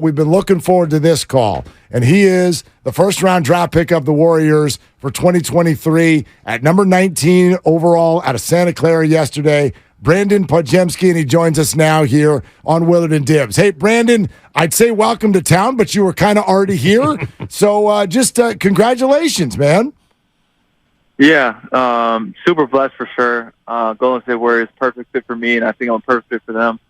We've been looking forward to this call, and he is the first-round draft pick of the Warriors for 2023 at number 19 overall out of Santa Clara yesterday, Brandin Podziemski, and he joins us now here on Willard and Dibs. Hey, Brandin, I'd say welcome to town, but you were kind of already here, so just congratulations, man. Yeah, super blessed for sure. Golden State Warriors, perfect fit for me, and I think I'm a perfect fit for them.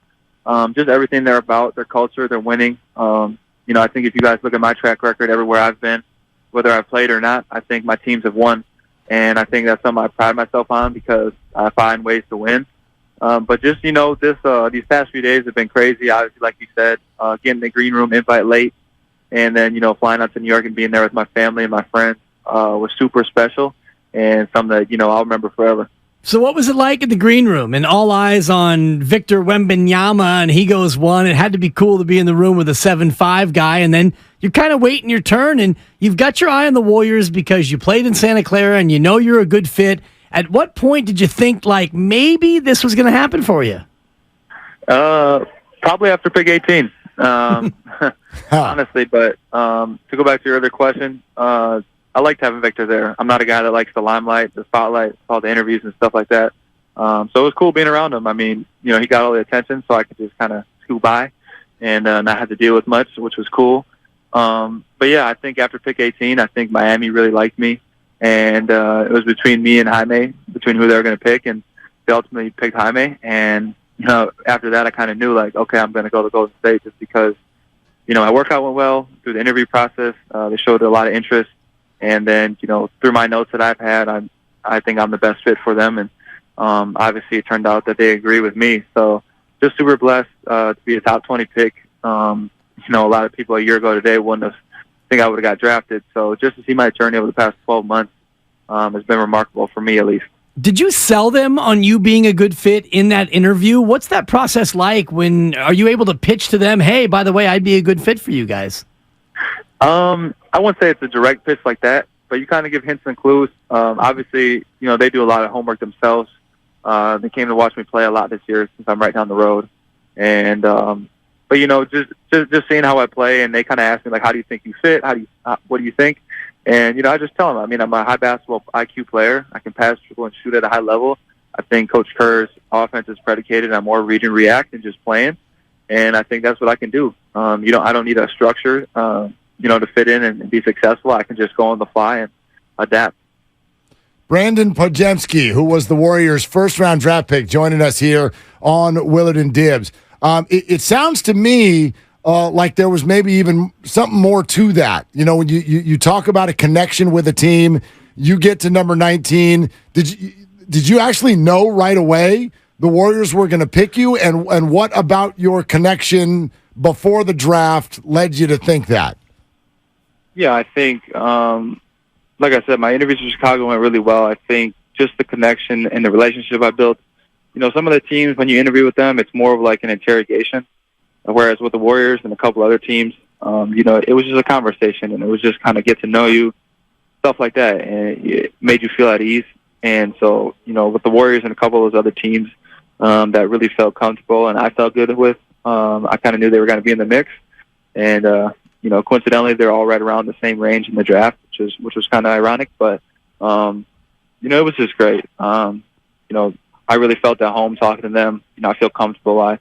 Just everything they're about, their culture, they're winning. I think if you guys look at my track record everywhere I've been, whether I've played or not, I think my teams have won. And I think that's something I pride myself on because I find ways to win. But just, these past few days have been crazy. Obviously, like you said, getting the green room invite late and then, flying out to New York and being there with my family and my friends was super special and something that, I'll remember forever. So what was it like in the green room and all eyes on Victor Wembanyama and he goes one? It had to be cool to be in the room with a 7'5" guy, and then you're kind of waiting your turn and you've got your eye on the Warriors because you played in Santa Clara and you know you're a good fit. At what point did you think like maybe this was going to happen for you? Probably after pick 18. Honestly, but to go back to your other question, I liked having Victor there. I'm not a guy that likes the limelight, the spotlight, all the interviews and stuff like that. So it was cool being around him. I mean, he got all the attention, so I could just kind of scoot by and not have to deal with much, which was cool. But yeah, I think after pick 18, I think Miami really liked me. And it was between me and Jaime, between who they were going to pick, and they ultimately picked Jaime. And, after that, I kind of knew, like, okay, I'm going to go to Golden State just because, my workout went well through the interview process. They showed a lot of interest. And then, through my notes that I've had, I think I'm the best fit for them. And obviously it turned out that they agree with me. So just super blessed to be a top 20 pick. A lot of people a year ago today wouldn't have think I would have got drafted. So just to see my journey over the past 12 months has been remarkable for me, at least. Did you sell them on you being a good fit in that interview? What's that process like? Are you able to pitch to them, hey, by the way, I'd be a good fit for you guys? I wouldn't say it's a direct pitch like that, but you kind of give hints and clues. Obviously, they do a lot of homework themselves. They came to watch me play a lot this year since I'm right down the road. And, but just seeing how I play, and they kind of ask me, like, how do you think you fit? What do you think? And, I just tell them, I mean, I'm a high basketball IQ player. I can pass, dribble, and shoot at a high level. I think Coach Kerr's offense is predicated on more read and react and just playing. And I think that's what I can do. I don't need a structure, to fit in and be successful. I can just go on the fly and adapt. Brandin Podziemski, who was the Warriors' first-round draft pick, joining us here on Willard and Dibs. It sounds to me like there was maybe even something more to that. When you talk about a connection with a team, you get to number 19. Did you actually know right away the Warriors were going to pick you? And what about your connection before the draft led you to think that? Yeah, I think, like I said, my interviews in Chicago went really well. I think just the connection and the relationship I built. Some of the teams, when you interview with them, it's more of like an interrogation. Whereas with the Warriors and a couple other teams, it was just a conversation, and it was just kind of get to know you, stuff like that. And it made you feel at ease. And so, with the Warriors and a couple of those other teams that really felt comfortable and I felt good with, I kind of knew they were going to be in the mix. And, coincidentally, they're all right around the same range in the draft, which was kind of ironic. But, it was just great. I really felt at home talking to them. I feel comfortable. I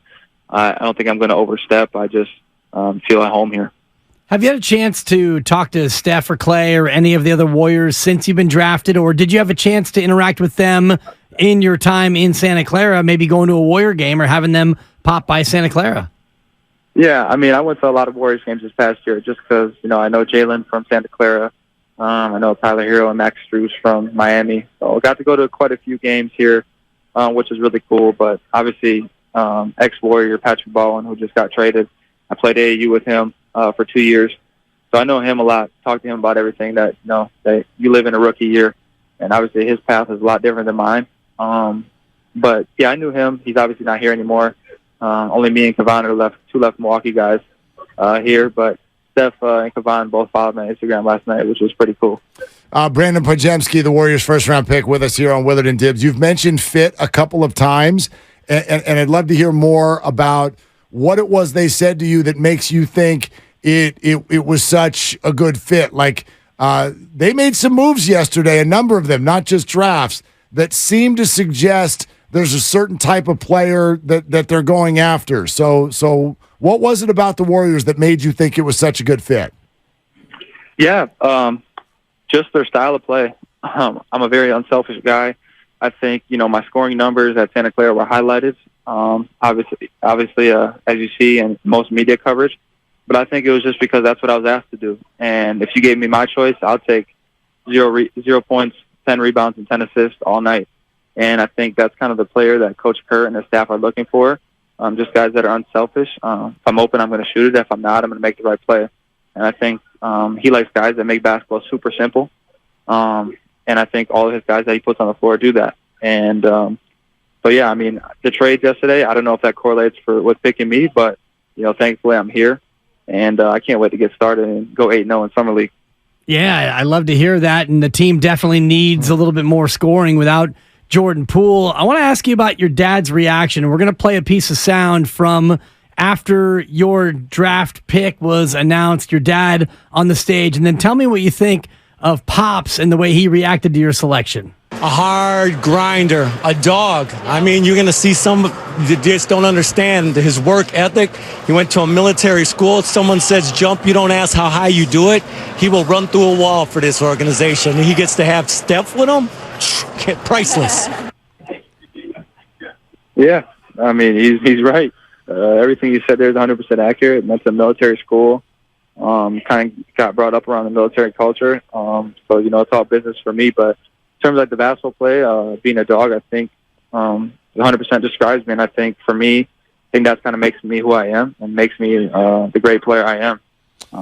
don't think I'm going to overstep. I just feel at home here. Have you had a chance to talk to Steph or Clay or any of the other Warriors since you've been drafted, or did you have a chance to interact with them in your time in Santa Clara, maybe going to a Warrior game or having them pop by Santa Clara? Yeah, I mean, I went to a lot of Warriors games this past year just because, I know Jalen from Santa Clara. I know Tyler Hero and Max Strus from Miami. So I got to go to quite a few games here, which is really cool. But obviously, ex-Warrior Patrick Baldwin, who just got traded, I played AAU with him for 2 years. So I know him a lot, talk to him about everything that, that you live in a rookie year. And obviously his path is a lot different than mine. But, yeah, I knew him. He's obviously not here anymore. Only me and Kavan are two left Milwaukee guys here. But Steph and Kavan both followed me on Instagram last night, which was pretty cool. Brandin Podziemski, the Warriors' first-round pick, with us here on Willard and Dibs. You've mentioned fit a couple of times, and I'd love to hear more about what it was they said to you that makes you think it was such a good fit. Like, they made some moves yesterday, a number of them, not just drafts, that seem to suggest there's a certain type of player that they're going after. So what was it about the Warriors that made you think it was such a good fit? Yeah, just their style of play. I'm a very unselfish guy. I think, my scoring numbers at Santa Clara were highlighted, obviously, as you see in most media coverage. But I think it was just because that's what I was asked to do. And if you gave me my choice, I'll take 0 points, 10 rebounds, and 10 assists all night. And I think that's kind of the player that Coach Kurt and his staff are looking for, just guys that are unselfish. If I'm open, I'm going to shoot it. If I'm not, I'm going to make the right play. And I think he likes guys that make basketball super simple. And I think all of his guys that he puts on the floor do that. And so, yeah, I mean, the trades yesterday, I don't know if that correlates with picking me, but, thankfully I'm here. And I can't wait to get started and go 8-0 in Summer League. Yeah, I love to hear that. And the team definitely needs a little bit more scoring without Jordan Poole. I want to ask you about your dad's reaction. We're going to play a piece of sound from after your draft pick was announced, your dad on the stage, and then tell me what you think of Pops and the way he reacted to your selection. A hard grinder, a dog. I mean, you're going to see some that just don't understand his work ethic. He went to a military school. If someone says jump, you don't ask how high you do it. He will run through a wall for this organization. He gets to have Steph with him. Priceless. Yeah, I mean, he's right. Everything you said there is 100% accurate. That's a military school. Kind of got brought up around the military culture. So, it's all business for me. But in terms of like the basketball play, being a dog, I think 100% describes me. And I think for me, I think that's kind of makes me who I am and makes me the great player I am.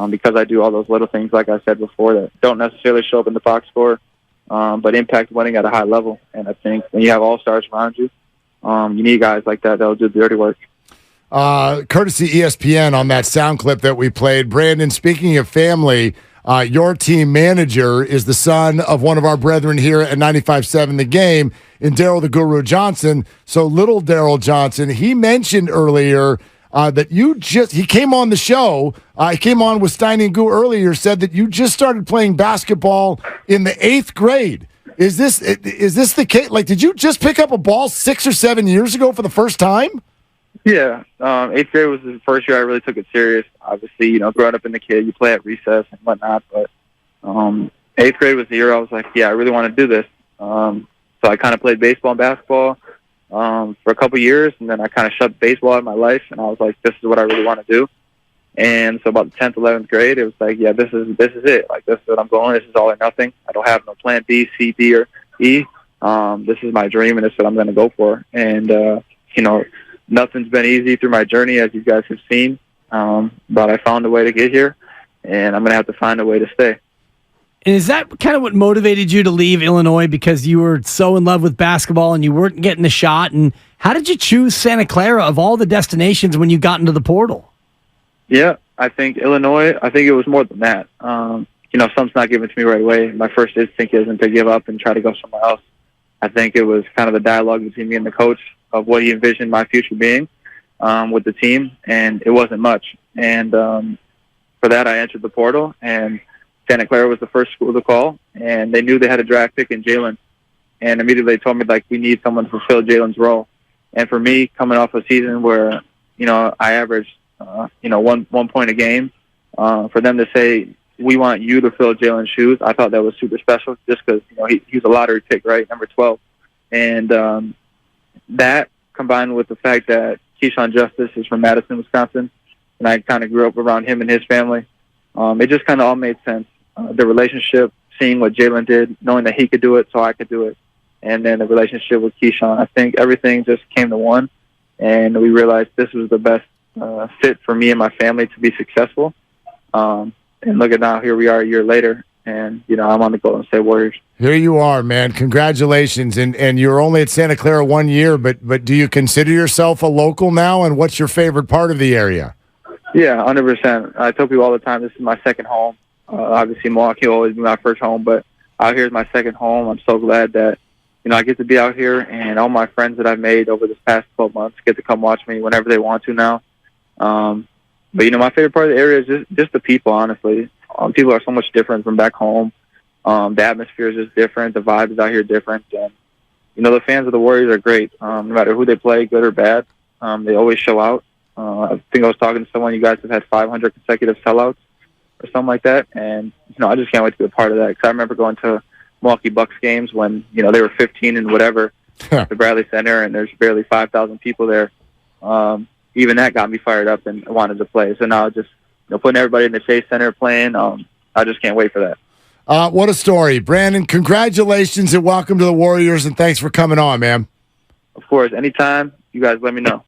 Because I do all those little things, like I said before, that don't necessarily show up in the box score, but impact winning at a high level. And I think when you have all-stars around you, you need guys like that that'll do the dirty work. Courtesy ESPN on that sound clip that we played. Brandin, speaking of family, your team manager is the son of one of our brethren here at 95.7 The Game in Daryl the Guru Johnson. So little Daryl Johnson, he mentioned earlier that he came on the show. He came on with Steiny and Goo earlier, said that you just started playing basketball in the 8th grade. Is this the case? Like, did you just pick up a ball 6 or 7 years ago for the first time? Yeah, 8th grade was the first year I really took it serious. Obviously, growing up in the kid, you play at recess and whatnot. But 8th grade was the year I was like, yeah, I really want to do this. So I kind of played baseball and basketball for a couple years, and then I kind of shut baseball out of my life, and I was like, this is what I really want to do. And so about the 10th, 11th grade, it was like, yeah, this is it. Like, this is what I'm going. This is all or nothing. I don't have no plan B, C, D, or E. This is my dream, and this is what I'm going to go for. And, nothing's been easy through my journey, as you guys have seen. But I found a way to get here, and I'm going to have to find a way to stay. And is that kind of what motivated you to leave Illinois, because you were so in love with basketball and you weren't getting the shot? And how did you choose Santa Clara of all the destinations when you got into the portal? Yeah, I think Illinois, I think it was more than that. Something's not given to me right away. My first instinct isn't to give up and try to go somewhere else. I think it was kind of the dialogue between me and the coach of what he envisioned my future being with the team, and it wasn't much. And for that, I entered the portal, and Santa Clara was the first school to call, and they knew they had a draft pick in Jalen. And immediately they told me, like, we need someone to fulfill Jalen's role. And for me, coming off a season where, I averaged, 1 point a game, for them to say, we want you to fill Jalen's shoes, I thought that was super special, just because, he's a lottery pick, right, number 12. And that, combined with the fact that Keyshawn Justice is from Madison, Wisconsin, and I kind of grew up around him and his family, it just kind of all made sense. The relationship, seeing what Jalen did, knowing that he could do it so I could do it, and then the relationship with Keyshawn, I think everything just came to one, and we realized this was the best fit for me and my family to be successful. And look at now, here we are a year later, and, I'm on the Golden State Warriors. Here you are, man. Congratulations. And you're only at Santa Clara 1 year, but do you consider yourself a local now, and what's your favorite part of the area? Yeah, 100%. I tell people all the time, this is my second home. Obviously, Milwaukee will always be my first home, but out here is my second home. I'm so glad that, I get to be out here, and all my friends that I've made over this past 12 months get to come watch me whenever they want to now. But my favorite part of the area is just the people. Honestly, people are so much different from back home. The atmosphere is just different. The vibe is out here different, and the fans of the Warriors are great. No matter who they play, good or bad, they always show out. I think I was talking to someone. You guys have had 500 consecutive sellouts or something like that, and I just can't wait to be a part of that. Because I remember going to Milwaukee Bucks games when they were 15 and whatever at the Bradley Center, and there's barely 5,000 people there. Even that got me fired up and wanted to play. So now just putting everybody in the Chase Center playing, I just can't wait for that. What a story. Brandin, congratulations and welcome to the Warriors, and thanks for coming on, man. Of course, anytime. You guys let me know.